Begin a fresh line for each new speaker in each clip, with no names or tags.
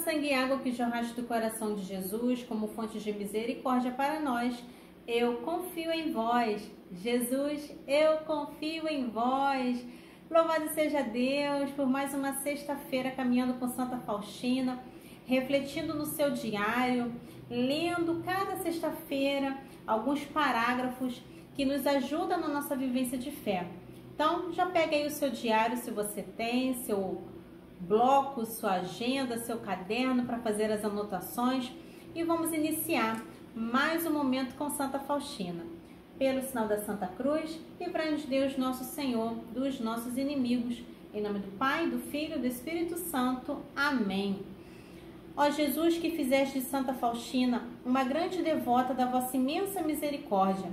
sangue e água que jorraste do coração de Jesus como fonte de misericórdia para nós, eu confio em vós. Jesus, eu confio em vós. Louvado seja Deus por mais uma sexta-feira caminhando com Santa Faustina, refletindo no seu diário, lendo cada sexta-feira alguns parágrafos que nos ajudam na nossa vivência de fé. Então, já pega aí o seu diário, se você tem, seu bloco, sua agenda, seu caderno para fazer as anotações e vamos iniciar mais um momento com Santa Faustina. Pelo sinal da Santa Cruz, livrai-nos Deus nosso Senhor dos nossos inimigos. Em nome do Pai, do Filho e do Espírito Santo. Amém. Ó Jesus, que fizeste de Santa Faustina uma grande devota da vossa imensa misericórdia,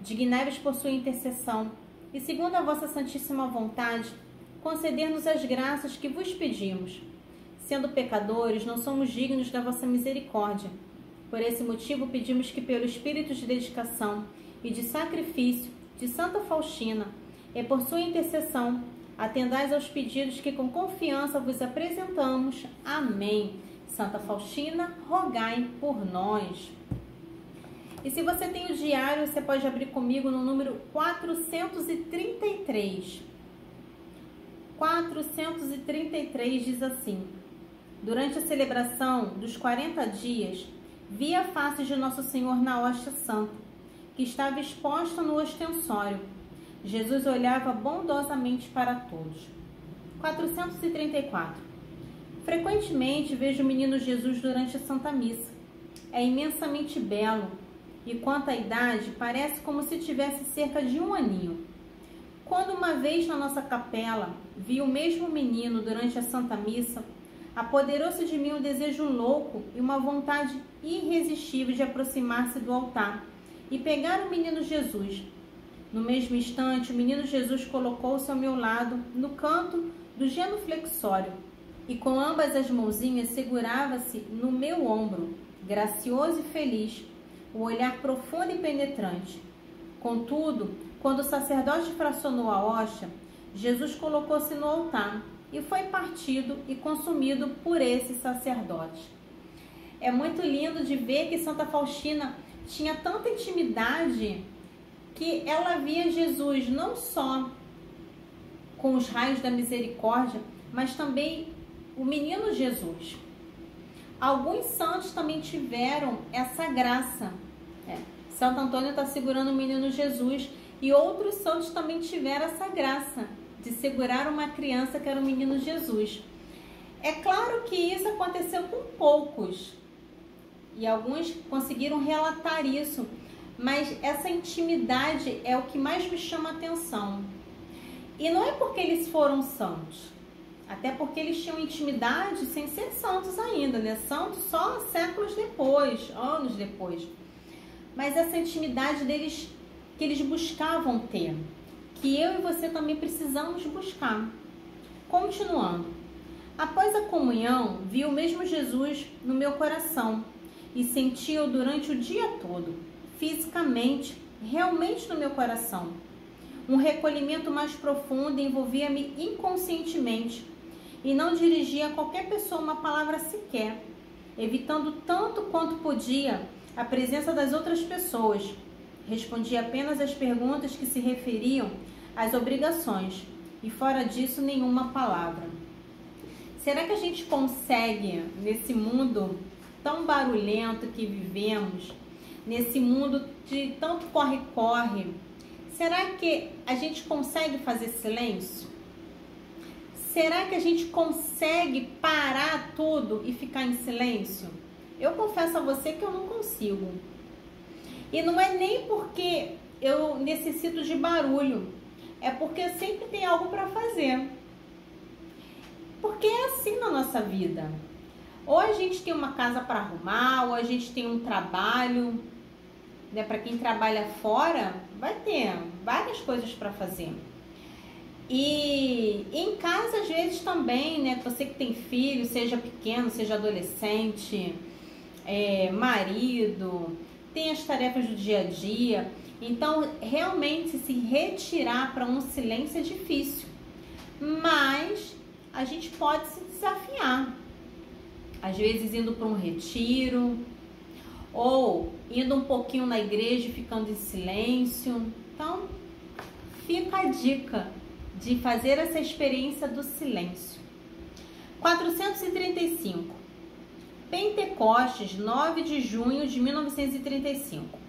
dignai-vos por sua intercessão e, segundo a vossa santíssima vontade, conceder-nos as graças que vos pedimos. Sendo pecadores, não somos dignos da vossa misericórdia. Por esse motivo, pedimos que, pelo espírito de dedicação e de sacrifício de Santa Faustina, e por sua intercessão, atendais aos pedidos que com confiança vos apresentamos. Amém. Santa Faustina, rogai por nós. E se você tem o diário, você pode abrir comigo no número 433. 433 diz assim: durante a celebração dos 40 dias, vi a face de Nosso Senhor na hóstia santa, que estava exposta no ostensório. Jesus olhava bondosamente para todos. 434. Frequentemente vejo o menino Jesus durante a Santa Missa. É imensamente belo e, quanto à idade, parece como se tivesse cerca de 1 aninho. Quando uma vez na nossa capela vi o mesmo menino durante a Santa Missa, apoderou-se de mim um desejo louco e uma vontade irresistível de aproximar-se do altar e pegar o menino Jesus. No mesmo instante, o menino Jesus colocou-se ao meu lado, no canto do genuflexório, e com ambas as mãozinhas segurava-se no meu ombro, gracioso e feliz, o olhar profundo e penetrante. Contudo, quando o sacerdote fracionou a hóstia, Jesus colocou-se no altar e foi partido e consumido por esse sacerdote. É muito lindo de ver que Santa Faustina tinha tanta intimidade que ela via Jesus não só com os raios da misericórdia, mas também o menino Jesus. Alguns santos também tiveram essa graça. Santo Antônio está segurando o menino Jesus e outros santos também tiveram essa graça de segurar uma criança que era o menino Jesus. É claro que isso aconteceu com poucos e alguns conseguiram relatar isso, mas essa intimidade é o que mais me chama a atenção. E não é porque eles foram santos, até porque eles tinham intimidade sem ser santos ainda, né? Santos só séculos depois, anos depois. Mas essa intimidade deles, que eles buscavam ter, que eu e você também precisamos buscar. Continuando. Após a comunhão, vi o mesmo Jesus no meu coração e senti-o durante o dia todo, fisicamente, realmente no meu coração. Um recolhimento mais profundo envolvia-me inconscientemente e não dirigia a qualquer pessoa uma palavra sequer, evitando tanto quanto podia a presença das outras pessoas. Respondia apenas às perguntas que se referiam às obrigações e fora disso nenhuma palavra. Será que a gente consegue, nesse mundo tão barulhento que vivemos, nesse mundo de tanto corre-corre, será que a gente consegue fazer silêncio? Será que a gente consegue parar tudo e ficar em silêncio? Eu confesso a você que eu não consigo. E não é nem porque eu necessito de barulho, é porque sempre tem algo para fazer. Porque é assim na nossa vida. Ou a gente tem uma casa para arrumar, ou a gente tem um trabalho, né? Para quem trabalha fora, vai ter várias coisas para fazer. E em casa, às vezes, também, né? Você que tem filho, seja pequeno, seja adolescente, marido, tem as tarefas do dia a dia. Então, realmente, se retirar para um silêncio é difícil. Mas a gente pode se desafiar. às vezes indo para um retiro, ou indo um pouquinho na igreja e ficando em silêncio. Então, fica a dica de fazer essa experiência do silêncio. 435. Pentecostes, 9 de junho de 1935.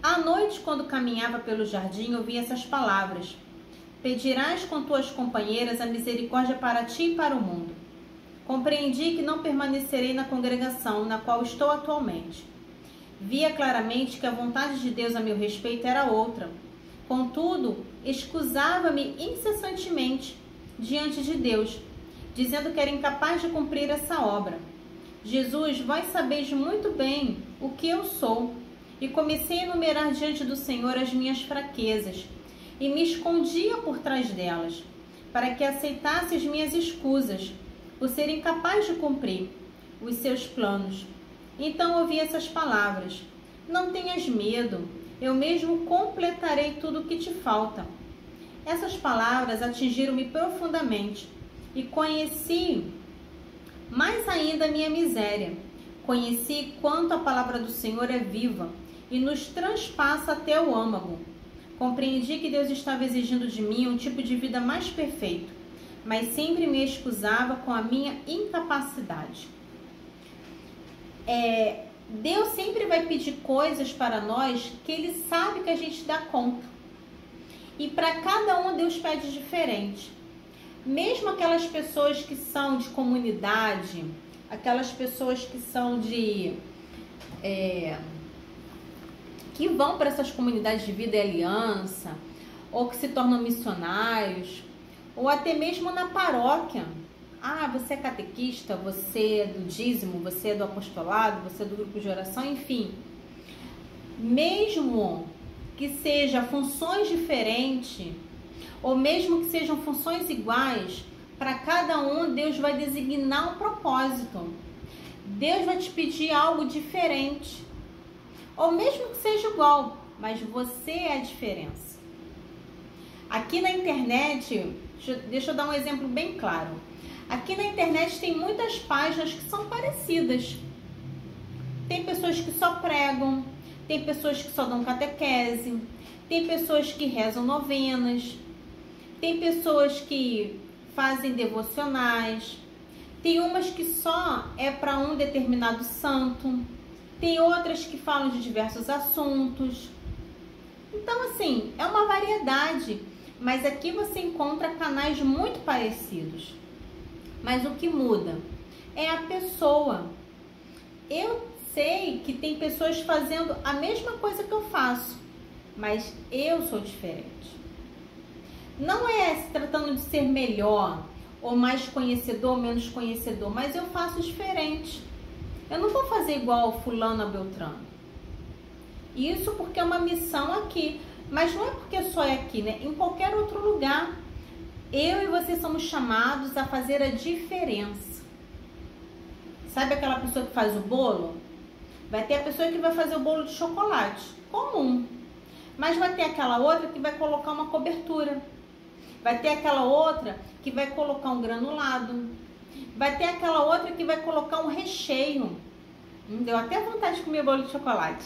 À noite, quando caminhava pelo jardim, ouvi essas palavras: pedirás com tuas companheiras a misericórdia para ti e para o mundo. Compreendi que não permanecerei na congregação na qual estou atualmente. Via claramente que a vontade de Deus a meu respeito era outra. Contudo, excusava-me incessantemente diante de Deus, dizendo que era incapaz de cumprir essa obra. Jesus, vós sabeis muito bem o que eu sou. E comecei a enumerar diante do Senhor as minhas fraquezas, e me escondia por trás delas, para que aceitasse as minhas escusas, por ser incapaz de cumprir os seus planos. Então ouvi essas palavras: não tenhas medo, eu mesmo completarei tudo o que te falta. Essas palavras atingiram-me profundamente, e conheci mais ainda a minha miséria. Conheci quanto a palavra do Senhor é viva e nos transpassa até o âmago. Compreendi que Deus estava exigindo de mim um tipo de vida mais perfeito, mas sempre me excusava com a minha incapacidade. Deus sempre vai pedir coisas para nós que Ele sabe que a gente dá conta. E para cada um Deus pede diferente. Mesmo aquelas pessoas que são de comunidade, aquelas pessoas que são que vão para essas comunidades de vida e aliança, ou que se tornam missionários, ou até mesmo na paróquia. Ah, você é catequista, você é do dízimo, você é do apostolado, você é do grupo de oração, enfim. Mesmo que sejam funções diferentes, ou mesmo que sejam funções iguais, para cada um Deus vai designar um propósito. Deus vai te pedir algo diferente. Ou mesmo que seja igual, mas você é a diferença. Aqui na internet, deixa eu dar um exemplo bem claro. Aqui na internet tem muitas páginas que são parecidas. Tem pessoas que só pregam, tem pessoas que só dão catequese, tem pessoas que rezam novenas, tem pessoas que fazem devocionais, tem umas que só é para um determinado santo, tem outras que falam de diversos assuntos. Então, assim, é uma variedade, mas aqui você encontra canais muito parecidos. Mas o que muda é a pessoa. Eu sei que tem pessoas fazendo a mesma coisa que eu faço, mas eu sou diferente. Não é se tratando de ser melhor, ou mais conhecedor, ou menos conhecedor, mas eu faço diferente. Eu não vou fazer igual ao fulano a Beltrano. Isso porque é uma missão aqui. Mas não é porque só é aqui, né? Em qualquer outro lugar, eu e você somos chamados a fazer a diferença. Sabe aquela pessoa que faz o bolo? Vai ter a pessoa que vai fazer o bolo de chocolate, comum. Mas vai ter aquela outra que vai colocar uma cobertura. Vai ter aquela outra que vai colocar um granulado. Vai ter aquela outra que vai colocar um recheio. Deu até vontade de comer bolo de chocolate.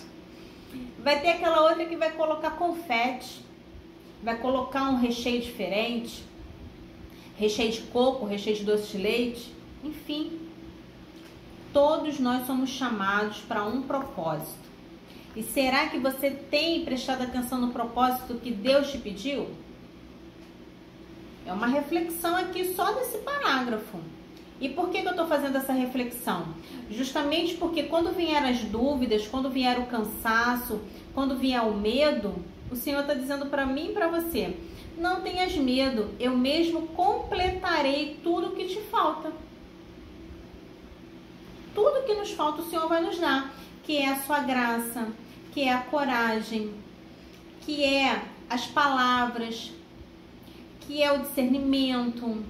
Vai ter aquela outra que vai colocar confete. Vai colocar um recheio diferente. Recheio de coco, recheio de doce de leite. Enfim, todos nós somos chamados para um propósito. E será que você tem prestado atenção no propósito que Deus te pediu? É uma reflexão aqui só desse parágrafo. E por que eu estou fazendo essa reflexão? Justamente porque quando vier as dúvidas, quando vier o cansaço, quando vier o medo, o Senhor está dizendo para mim e para você: não tenhas medo, eu mesmo completarei tudo o que te falta. Tudo que nos falta o Senhor vai nos dar, que é a sua graça, que é a coragem, que é as palavras, que é o discernimento,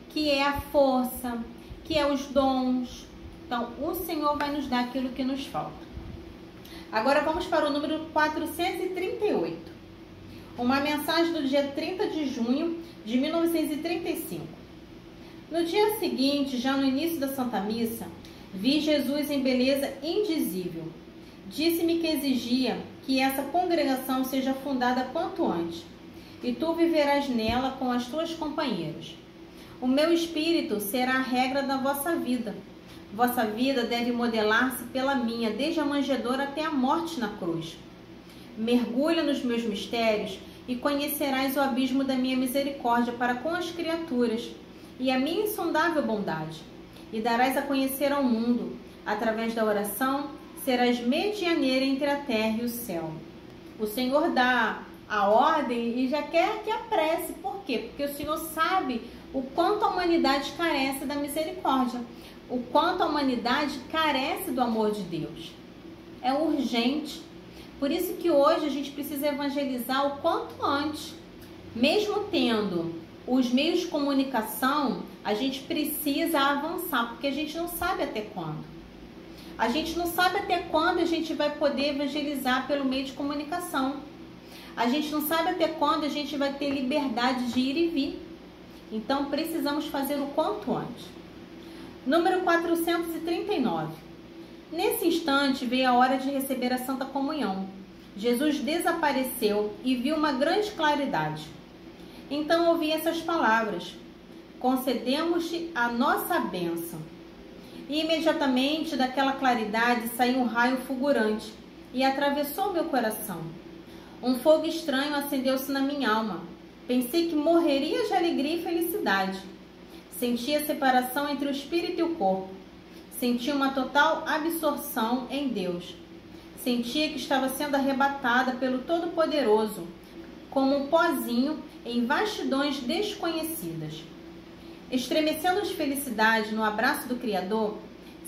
que é a força, que é os dons. Então, o Senhor vai nos dar aquilo que nos falta. Agora vamos para o número 438. Uma mensagem do dia 30 de junho de 1935. No dia seguinte, já no início da Santa Missa, Vi Jesus em beleza indizível. Disse-me que exigia que essa congregação seja fundada quanto antes, e tu viverás nela com as tuas companheiras. O meu espírito será a regra da vossa vida. Vossa vida deve modelar-se pela minha, desde a manjedoura até a morte na cruz. Mergulha nos meus mistérios e conhecerás o abismo da minha misericórdia para com as criaturas e a minha insondável bondade. E darás a conhecer ao mundo, através da oração, serás medianeira entre a terra e o céu. O Senhor dá a ordem e já quer que apresse. Por quê? Porque o Senhor sabe o quanto a humanidade carece da misericórdia, o quanto a humanidade carece do amor de Deus. É urgente. Por isso que hoje a gente precisa evangelizar o quanto antes. Mesmo tendo os meios de comunicação, a gente precisa avançar, porque a gente não sabe até quando. A gente não sabe até quando a gente vai poder evangelizar pelo meio de comunicação. A gente não sabe até quando a gente vai ter liberdade de ir e vir. Então, precisamos fazer o quanto antes. Número 439. Nesse instante, veio a hora de receber a Santa Comunhão. Jesus desapareceu e viu uma grande claridade. Então, ouvi essas palavras: concedemos-te a nossa bênção. E imediatamente daquela claridade saiu um raio fulgurante e atravessou meu coração. Um fogo estranho acendeu-se na minha alma. Pensei que morreria de alegria e felicidade. Senti a separação entre o espírito e o corpo. Senti uma total absorção em Deus. Sentia que estava sendo arrebatada pelo Todo-Poderoso, como um pozinho em vastidões desconhecidas. Estremecendo de felicidade no abraço do Criador,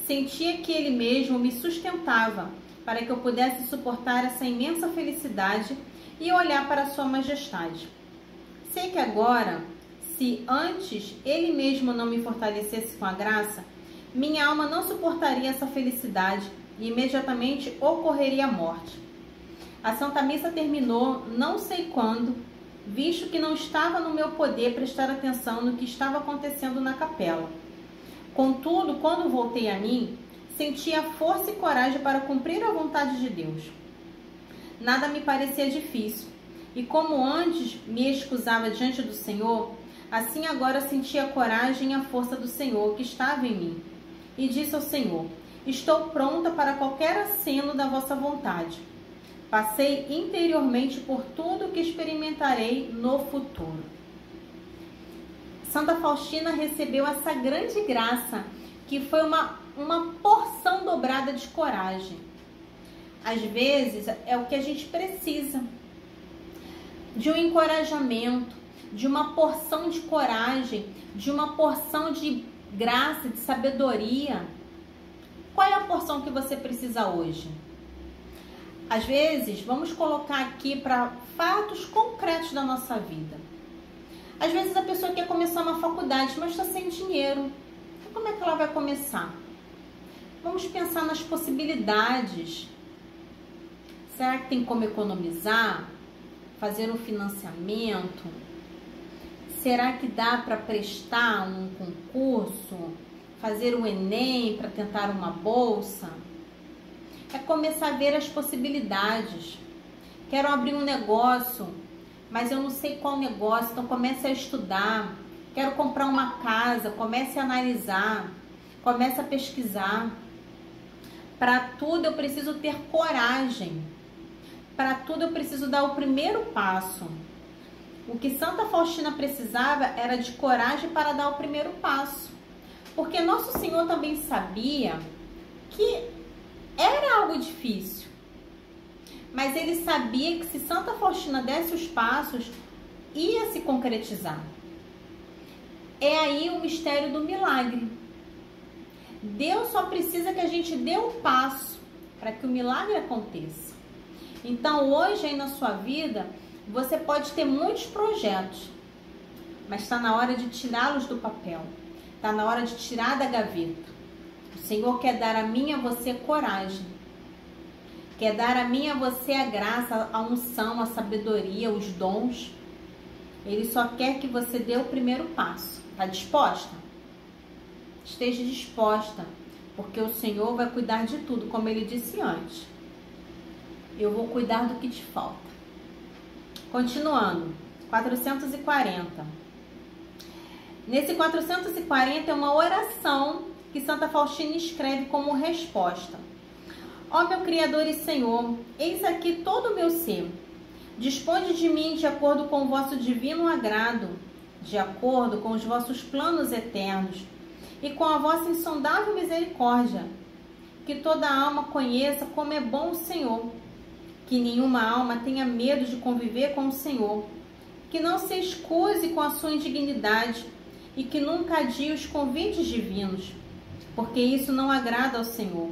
sentia que Ele mesmo me sustentava para que eu pudesse suportar essa imensa felicidade e olhar para a Sua Majestade. Sei que agora, se antes Ele mesmo não me fortalecesse com a graça, minha alma não suportaria essa felicidade e imediatamente ocorreria a morte. A Santa Missa terminou, não sei quando, visto que não estava no meu poder prestar atenção no que estava acontecendo na capela. Contudo, quando voltei a mim, senti a força e coragem para cumprir a vontade de Deus. Nada me parecia difícil, e como antes me excusava diante do Senhor, assim agora senti a coragem e a força do Senhor que estava em mim. E disse ao Senhor: estou pronta para qualquer aceno da vossa vontade. Passei interiormente por tudo o que experimentarei no futuro. Santa Faustina recebeu essa grande graça, que foi uma porção dobrada de coragem. Às vezes é o que a gente precisa, de um encorajamento, de uma porção de coragem, de uma porção de graça, de sabedoria. Qual é a porção que você precisa hoje? Às vezes, vamos colocar aqui para fatos concretos da nossa vida. Às vezes a pessoa quer começar uma faculdade, mas está sem dinheiro. Como é que ela vai começar? Vamos pensar nas possibilidades. Será que tem como economizar? Fazer um financiamento? Será que dá para prestar um concurso? Fazer um Enem para tentar uma bolsa? É começar a ver as possibilidades. Quero abrir um negócio, mas eu não sei qual negócio, então comece a estudar. Quero comprar uma casa, comece a analisar, comece a pesquisar. Para tudo eu preciso ter coragem. Para tudo eu preciso dar o primeiro passo. O que Santa Faustina precisava era de coragem para dar o primeiro passo. Porque Nosso Senhor também sabia que era algo difícil. Mas ele sabia que se Santa Faustina desse os passos, ia se concretizar. É aí o mistério do milagre. Deus só precisa que a gente dê um passo para que o milagre aconteça. Então hoje aí na sua vida, você pode ter muitos projetos, mas está na hora de tirá-los do papel. Está na hora de tirar da gaveta. O Senhor quer dar a mim e a você coragem. Quer dar a mim e a você a graça, a unção, a sabedoria, os dons. Ele só quer que você dê o primeiro passo. Está disposta? Esteja disposta. porque o Senhor vai cuidar de tudo, como ele disse antes. Eu vou cuidar do que te falta. Continuando, 440. Nesse 440 é uma oração que Santa Faustina escreve como resposta. Ó meu Criador e Senhor, eis aqui todo o meu ser. Disponde de mim de acordo com o vosso divino agrado, de acordo com os vossos planos eternos e com a vossa insondável misericórdia. Que toda alma conheça como é bom o Senhor. Que nenhuma alma tenha medo de conviver com o Senhor. Que não se excuse com a sua indignidade e que nunca adie os convites divinos, porque isso não agrada ao Senhor.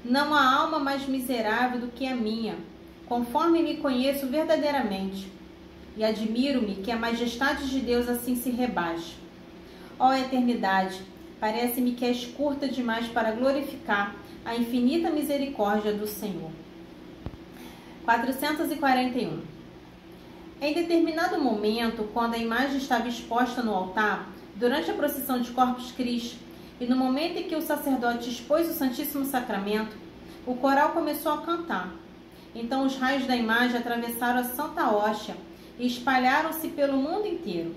Não há alma mais miserável do que a minha, conforme me conheço verdadeiramente, e admiro-me que a majestade de Deus assim se rebaixe. Ó eternidade, parece-me que és curta demais para glorificar a infinita misericórdia do Senhor. 441. Em determinado momento, quando a imagem estava exposta no altar, durante a procissão de Corpus Christi, e no momento em que o sacerdote expôs o Santíssimo Sacramento, o coral começou a cantar. Então os raios da imagem atravessaram a Santa Hóstia e espalharam-se pelo mundo inteiro.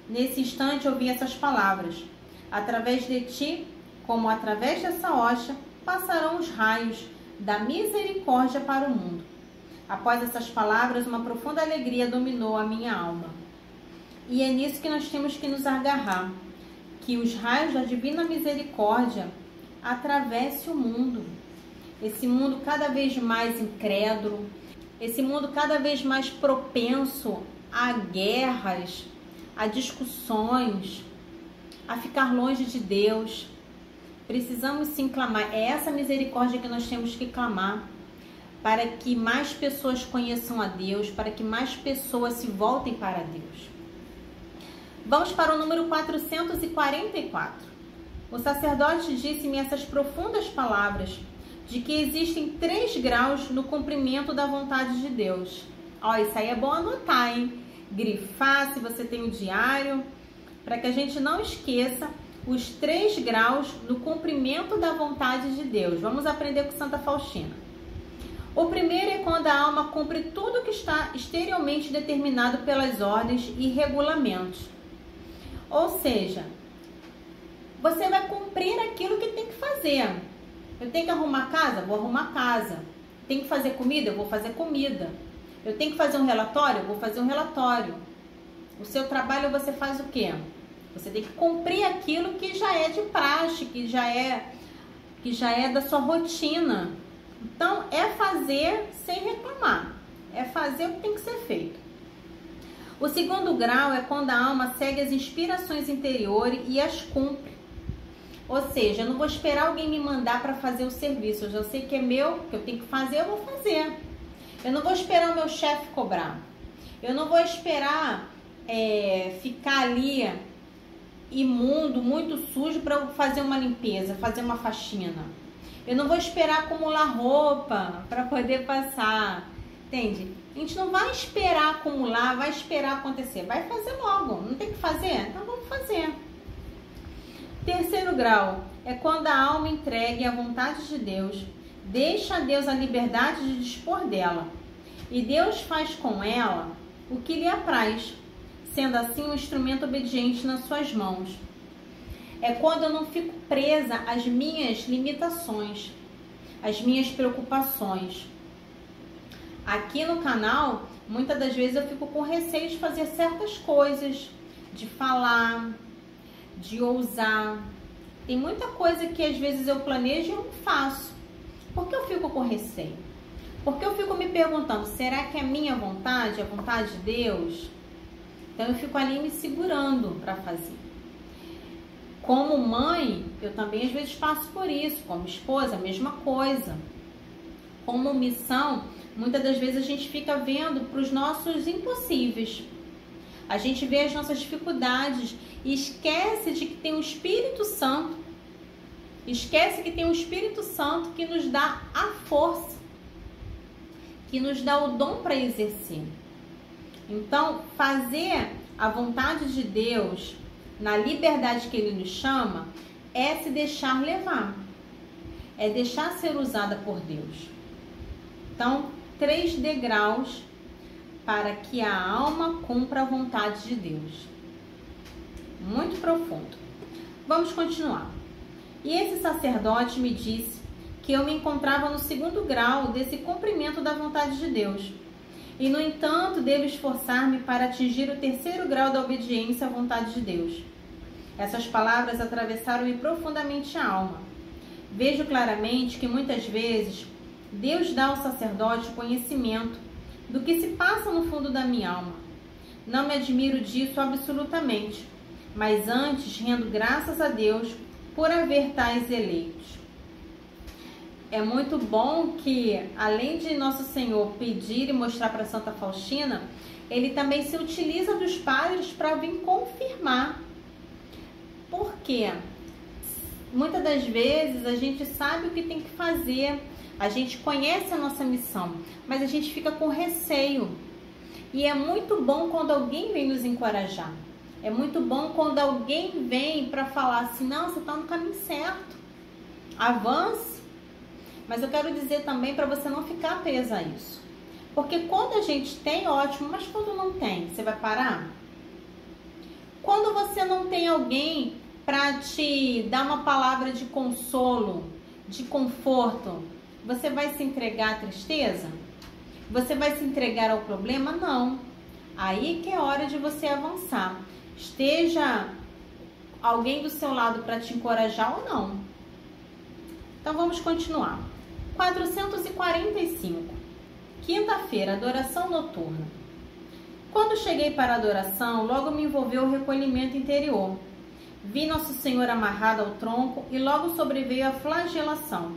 Nesse instante ouvi essas palavras: através de ti, como através dessa hóstia, passarão os raios da misericórdia para o mundo. Após essas palavras, uma profunda alegria dominou a minha alma. E é nisso que nós temos que nos agarrar, que os raios da divina misericórdia atravessem o mundo. Esse mundo cada vez mais incrédulo, esse mundo cada vez mais propenso a guerras, a discussões, a ficar longe de Deus. Precisamos sim clamar. É essa misericórdia que nós temos que clamar, para que mais pessoas conheçam a Deus, para que mais pessoas se voltem para Deus. Vamos para o número 444. O sacerdote disse-me essas profundas palavras, de que existem 3 graus no cumprimento da vontade de Deus. Ó, isso aí é bom anotar, hein? Grifar, se você tem o diário, para que a gente não esqueça os 3 graus no cumprimento da vontade de Deus. Vamos aprender com Santa Faustina. O primeiro é quando a alma cumpre tudo que está exteriormente determinado pelas ordens e regulamentos. Ou seja, você vai cumprir aquilo que tem que fazer. Eu tenho que arrumar casa? Vou arrumar casa. Tenho que fazer comida? Eu vou fazer comida. Eu tenho que fazer um relatório? Eu vou fazer um relatório. O seu trabalho você faz o quê? Você tem que cumprir aquilo que já é de praxe, que já é da sua rotina. Então, é fazer sem reclamar. É fazer o que tem que ser feito. O segundo grau é quando a alma segue as inspirações interiores e as cumpre. Ou seja, eu não vou esperar alguém me mandar para fazer o serviço. Eu já sei que é meu, que eu tenho que fazer, eu vou fazer. Eu não vou esperar o meu chefe cobrar. Eu não vou esperar ficar ali imundo, muito sujo para fazer uma limpeza, fazer uma faxina. Eu não vou esperar acumular roupa para poder passar. Entende? A gente não vai esperar acumular, vai esperar acontecer. Vai fazer logo. Não tem que fazer? Então vamos fazer. Terceiro grau é quando a alma entregue à vontade de Deus, deixa a Deus a liberdade de dispor dela. E Deus faz com ela o que lhe apraz, sendo assim um instrumento obediente nas suas mãos. É quando eu não fico presa às minhas limitações, às minhas preocupações. Aqui no canal, muitas das vezes eu fico com receio de fazer certas coisas, de falar, de ousar. Tem muita coisa que às vezes eu planejo e eu não faço. Por que eu fico com receio? Porque eu fico me perguntando, será que é a minha vontade, a vontade de Deus? Então eu fico ali me segurando para fazer. Como mãe, eu também às vezes passo por isso. Como esposa, a mesma coisa. Como missão, muitas das vezes a gente fica vendo para os nossos impossíveis. A gente vê as nossas dificuldades e esquece de que tem um Espírito Santo. Esquece que tem um Espírito Santo que nos dá a força, que nos dá o dom para exercer. Então, fazer a vontade de Deus na liberdade que Ele nos chama é se deixar levar. é deixar ser usada por Deus. Então, 3 degraus para que a alma cumpra a vontade de Deus. Muito profundo. Vamos continuar. E esse sacerdote me disse que eu me encontrava no 2º grau desse cumprimento da vontade de Deus. E, no entanto, devo esforçar-me para atingir o 3º grau da obediência à vontade de Deus. Essas palavras atravessaram-me profundamente a alma. Vejo claramente que, muitas vezes, Deus dá ao sacerdote o conhecimento do que se passa no fundo da minha alma. Não me admiro disso absolutamente, mas antes rendo graças a Deus por haver tais eleitos. É muito bom que, além de Nosso Senhor pedir e mostrar para Santa Faustina, ele também se utiliza dos padres para vir confirmar. Por quê? Muitas das vezes a gente sabe o que tem que fazer, a gente conhece a nossa missão, mas a gente fica com receio. E é muito bom quando alguém vem nos encorajar. É muito bom quando alguém vem para falar assim, não, você está no caminho certo, avance. Mas eu quero dizer também para você não ficar presa a isso. Porque quando a gente tem, ótimo, mas quando não tem, você vai parar? Quando você não tem alguém para te dar uma palavra de consolo, de conforto, você vai se entregar à tristeza? Você vai se entregar ao problema? Não. Aí que é hora de você avançar. Esteja alguém do seu lado para te encorajar ou não. Então vamos continuar. 445. Quinta-feira, adoração noturna. Quando cheguei para a adoração, logo me envolveu o recolhimento interior. Vi Nosso Senhor amarrado ao tronco e logo sobreveio a flagelação.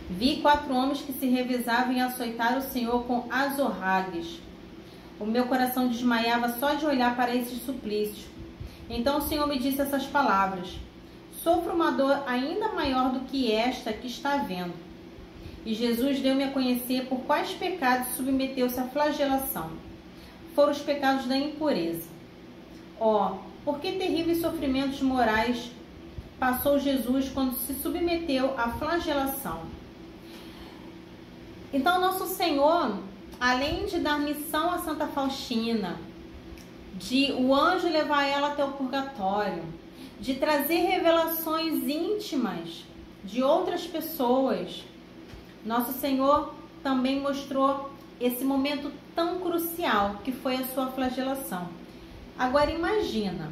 Vi 4 homens que se revezavam em açoitar o Senhor com azorragues. O meu coração desmaiava só de olhar para esses suplícios. Então o Senhor me disse essas palavras: sofro uma dor ainda maior do que esta que está vendo. E Jesus deu-me a conhecer por quais pecados submeteu-se à flagelação. Foram os pecados da impureza. Por que terríveis sofrimentos morais passou Jesus quando se submeteu à flagelação? Então, Nosso Senhor, além de dar missão a Santa Faustina, de o anjo levar ela até o purgatório, de trazer revelações íntimas de outras pessoas, Nosso Senhor também mostrou esse momento tão crucial que foi a sua flagelação. Agora imagina,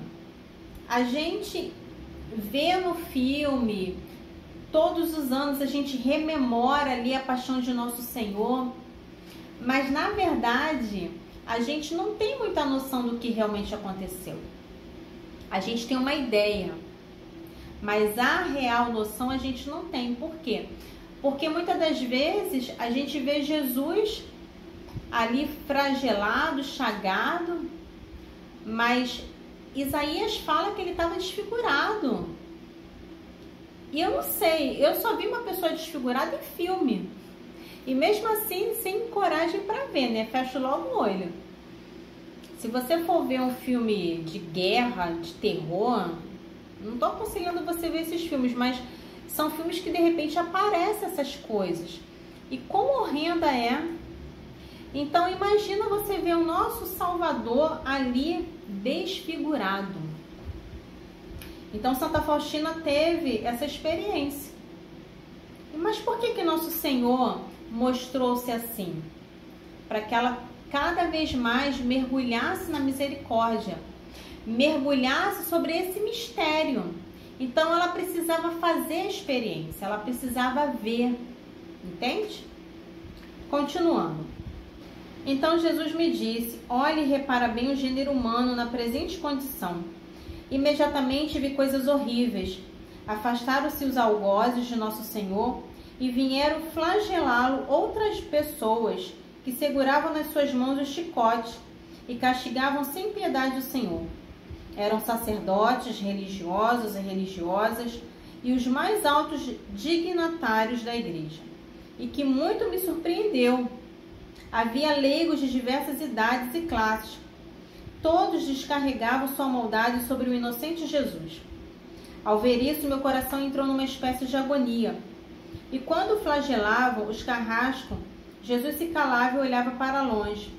a gente vê no filme, todos os anos a gente rememora ali a paixão de Nosso Senhor, mas na verdade a gente não tem muita noção do que realmente aconteceu. A gente tem uma ideia, mas a real noção a gente não tem. Por quê? Porque muitas das vezes a gente vê Jesus ali flagelado, chagado, mas Isaías fala que ele estava desfigurado. E eu não sei, eu só vi uma pessoa desfigurada em filme. E mesmo assim, sem coragem para ver, né? Fecho logo o olho. Se você for ver um filme de guerra, de terror, não estou aconselhando você ver esses filmes, mas são filmes que de repente aparecem essas coisas. E quão horrenda é. Então imagina você ver o nosso Salvador ali desfigurado. Então Santa Faustina teve essa experiência. Mas por que Nosso Senhor mostrou-se assim? Para que ela cada vez mais mergulhasse na misericórdia, mergulhasse sobre esse mistério. Então ela precisava fazer a experiência, ela precisava ver, entende? Continuando. Então Jesus me disse: olhe e repara bem o gênero humano na presente condição. Imediatamente vi coisas horríveis. Afastaram-se os algozes de Nosso Senhor e vieram flagelá-lo outras pessoas que seguravam nas suas mãos o chicote e castigavam sem piedade o Senhor. Eram sacerdotes, religiosos e religiosas e os mais altos dignatários da igreja. E que muito me surpreendeu. Havia leigos de diversas idades e classes. Todos descarregavam sua maldade sobre o inocente Jesus. Ao ver isso, meu coração entrou numa espécie de agonia. E quando flagelavam os carrascos, Jesus se calava e olhava para longe.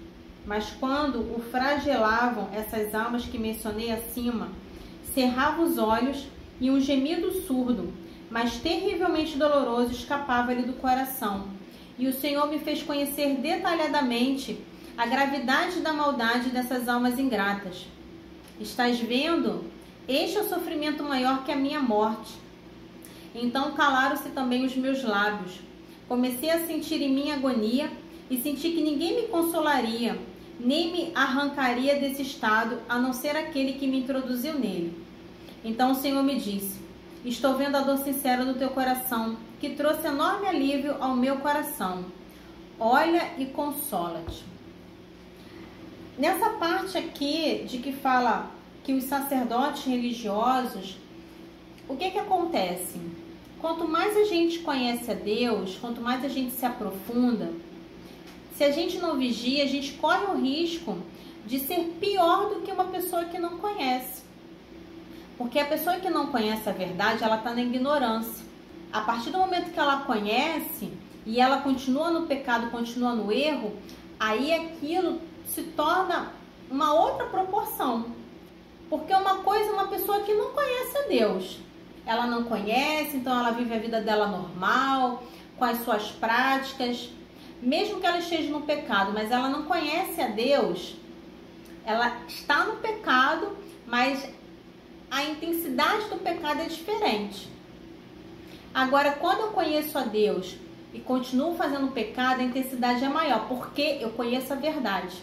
Mas quando o flagelavam essas almas que mencionei acima, cerrava os olhos e um gemido surdo, mas terrivelmente doloroso, escapava-lhe do coração. E o Senhor me fez conhecer detalhadamente a gravidade da maldade dessas almas ingratas. Estás vendo? Este é o sofrimento maior que a minha morte. Então calaram-se também os meus lábios. Comecei a sentir em mim agonia e senti que ninguém me consolaria, nem me arrancaria desse estado, a não ser aquele que me introduziu nele. Então o Senhor me disse: estou vendo a dor sincera do teu coração, que trouxe enorme alívio ao meu coração. Olha e consola-te. Nessa parte aqui de que fala que os sacerdotes religiosos, o que acontece? Quanto mais a gente conhece a Deus, quanto mais a gente se aprofunda, se a gente não vigia, a gente corre o risco de ser pior do que uma pessoa que não conhece. Porque a pessoa que não conhece a verdade, ela está na ignorância. A partir do momento que ela conhece e ela continua no pecado, continua no erro, aí aquilo se torna uma outra proporção. Porque uma coisa é uma pessoa que não conhece a Deus. Ela não conhece, então ela vive a vida dela normal, com as suas práticas, mesmo que ela esteja no pecado, mas ela não conhece a Deus. Ela está no pecado, mas a intensidade do pecado é diferente. Agora, quando eu conheço a Deus e continuo fazendo pecado, a intensidade é maior, porque eu conheço a verdade.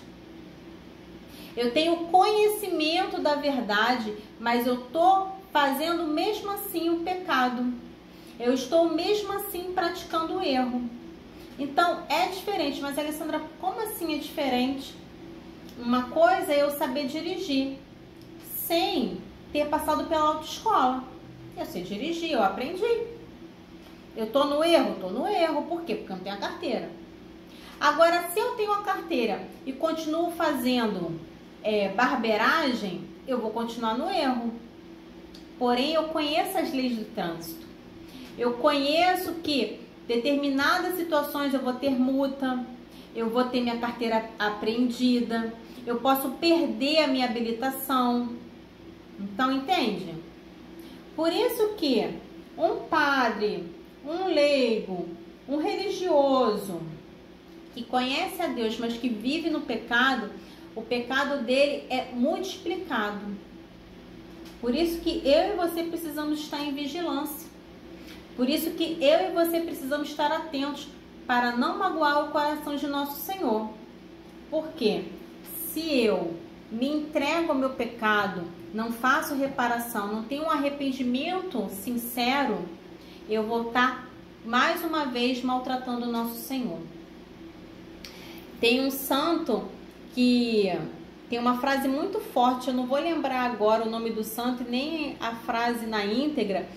Eu tenho conhecimento da verdade, mas eu estou fazendo mesmo assim o pecado. Eu estou mesmo assim praticando o erro. Então, é diferente. Mas, Alessandra, como assim é diferente? Uma coisa é eu saber dirigir sem ter passado pela autoescola. Eu sei dirigir, eu aprendi. Eu tô no erro? Tô no erro. Por quê? Porque eu não tenho a carteira. Agora, se eu tenho a carteira e continuo fazendo barbeiragem, eu vou continuar no erro. Porém, eu conheço as leis do trânsito. Eu conheço que determinadas situações eu vou ter multa, eu vou ter minha carteira apreendida, eu posso perder a minha habilitação. Então, entende? Por isso que um padre, um leigo, um religioso que conhece a Deus, mas que vive no pecado, o pecado dele é multiplicado. Por isso que eu e você precisamos estar em vigilância. Por isso que eu e você precisamos estar atentos para não magoar o coração de nosso Senhor. Porque se eu me entrego ao meu pecado, não faço reparação, não tenho um arrependimento sincero, eu vou estar mais uma vez maltratando o nosso Senhor. Tem um santo que tem uma frase muito forte, eu não vou lembrar agora o nome do santo, nem a frase na íntegra,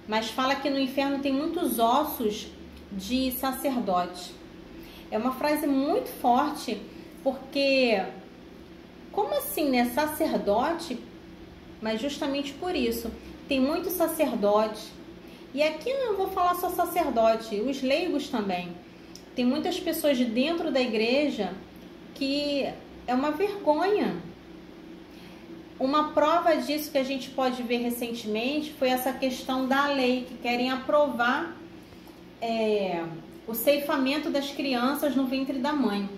mas fala que no inferno tem muitos ossos de sacerdote. É uma frase muito forte, porque como assim, né? Sacerdote? Mas justamente por isso, tem muito sacerdote. E aqui eu não vou falar só sacerdote, os leigos também. Tem muitas pessoas de dentro da igreja que é uma vergonha. Uma prova disso que a gente pode ver recentemente foi essa questão da lei, que querem aprovar o ceifamento das crianças no ventre da mãe.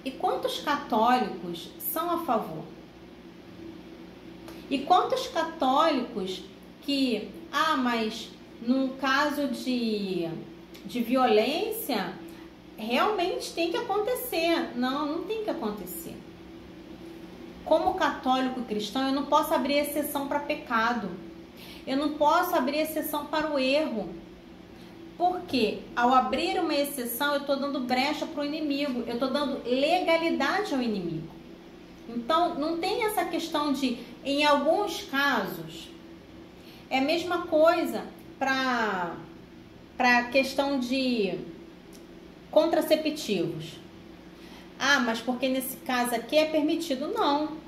E quantos católicos são a favor? E quantos católicos que, mas no caso de violência, realmente tem que acontecer. Não, não tem que acontecer. Como católico cristão, eu não posso abrir exceção para pecado. Eu não posso abrir exceção para o erro. Porque ao abrir uma exceção, eu estou dando brecha para o inimigo. Eu estou dando legalidade ao inimigo. Então, não tem essa questão de, em alguns casos, é a mesma coisa para a questão de contraceptivos. Mas porque nesse caso aqui é permitido? Não.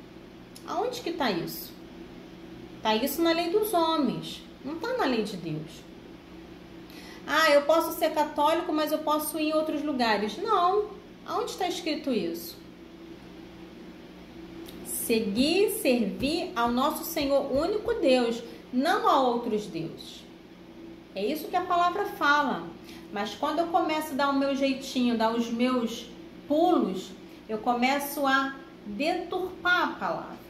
Aonde que está isso? Está isso na lei dos homens, não está na lei de Deus. Ah, eu posso ser católico, mas eu posso ir em outros lugares. Não. Aonde está escrito isso? Seguir, servir ao nosso Senhor único Deus, não a outros deuses. É isso que a palavra fala. Mas quando eu começo a dar o meu jeitinho, dar os meus pulos, eu começo a deturpar a palavra.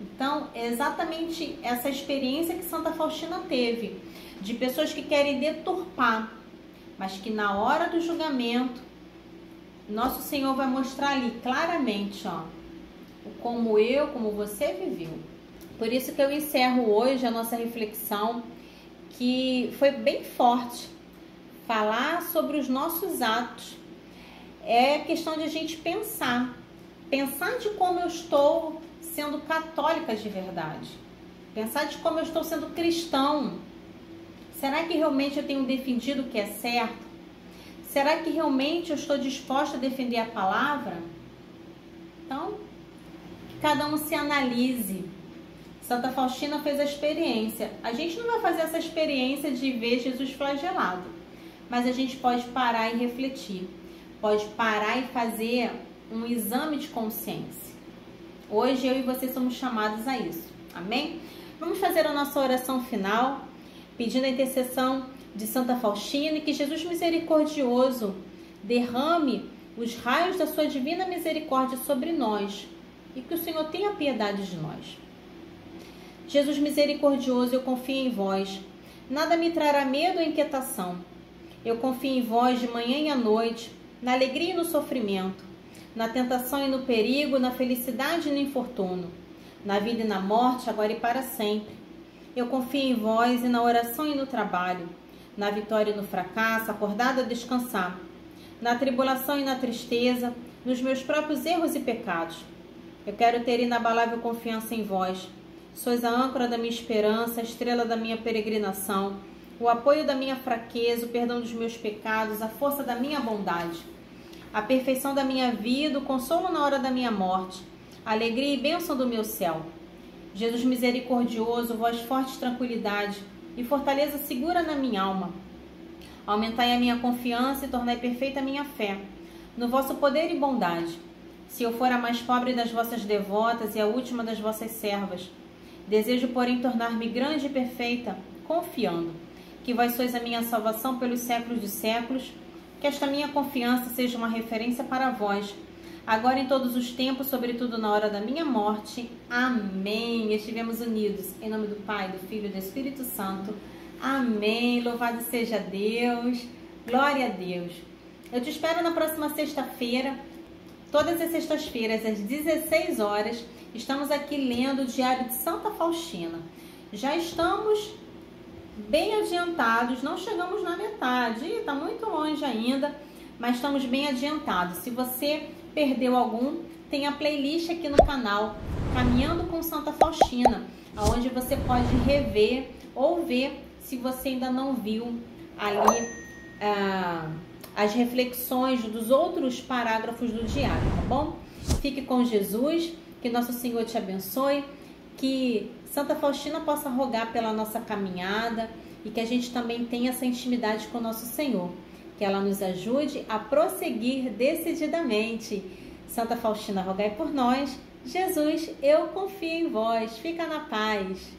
Então, é exatamente essa experiência que Santa Faustina teve, de pessoas que querem deturpar, mas que na hora do julgamento, nosso Senhor vai mostrar ali claramente, ó, como você viveu. Por isso que eu encerro hoje a nossa reflexão, que foi bem forte. Falar sobre os nossos atos é questão de a gente pensar de como eu estou sendo católica de verdade, pensar de como eu estou sendo cristão. Será que realmente eu tenho defendido o que é certo? Será que realmente eu estou disposta a defender a palavra? Então, que cada um se analise. Santa Faustina fez a experiência. A gente não vai fazer essa experiência de ver Jesus flagelado, mas a gente pode parar e refletir. Pode parar e fazer um exame de consciência. Hoje eu e você somos chamados a isso. Amém? Vamos fazer a nossa oração final, pedindo a intercessão de Santa Faustina e que Jesus misericordioso derrame os raios da sua divina misericórdia sobre nós e que o Senhor tenha piedade de nós. Jesus misericordioso, eu confio em vós. Nada me trará medo ou inquietação. Eu confio em vós de manhã e à noite, na alegria e no sofrimento, na tentação e no perigo, na felicidade e no infortúnio, na vida e na morte, agora e para sempre. Eu confio em vós e na oração e no trabalho, na vitória e no fracasso, acordado a descansar, na tribulação e na tristeza, nos meus próprios erros e pecados. Eu quero ter inabalável confiança em vós. Sois a âncora da minha esperança, a estrela da minha peregrinação, o apoio da minha fraqueza, o perdão dos meus pecados, a força da minha bondade, a perfeição da minha vida, o consolo na hora da minha morte, a alegria e bênção do meu céu. Jesus misericordioso, vós forte tranquilidade e fortaleza segura na minha alma. Aumentai a minha confiança e tornai perfeita a minha fé, no vosso poder e bondade. Se eu for a mais pobre das vossas devotas e a última das vossas servas, desejo, porém, tornar-me grande e perfeita, confiando que vós sois a minha salvação pelos séculos dos séculos, que esta minha confiança seja uma referência para vós, agora em todos os tempos, sobretudo na hora da minha morte. Amém. Estivemos unidos. Em nome do Pai, do Filho e do Espírito Santo. Amém. Louvado seja Deus. Glória a Deus. Eu te espero na próxima sexta-feira. Todas as sextas-feiras, às 16 horas, estamos aqui lendo o Diário de Santa Faustina. Já estamos bem adiantados, não chegamos na metade, está muito longe ainda, mas estamos bem adiantados. Se você perdeu algum, tem a playlist aqui no canal, Caminhando com Santa Faustina, onde você pode rever ou ver, se você ainda não viu ali as reflexões dos outros parágrafos do diário, tá bom? Fique com Jesus, que nosso Senhor te abençoe, que Santa Faustina possa rogar pela nossa caminhada e que a gente também tenha essa intimidade com o nosso Senhor, que ela nos ajude a prosseguir decididamente. Santa Faustina, rogai por nós. Jesus, eu confio em vós. Fica na paz.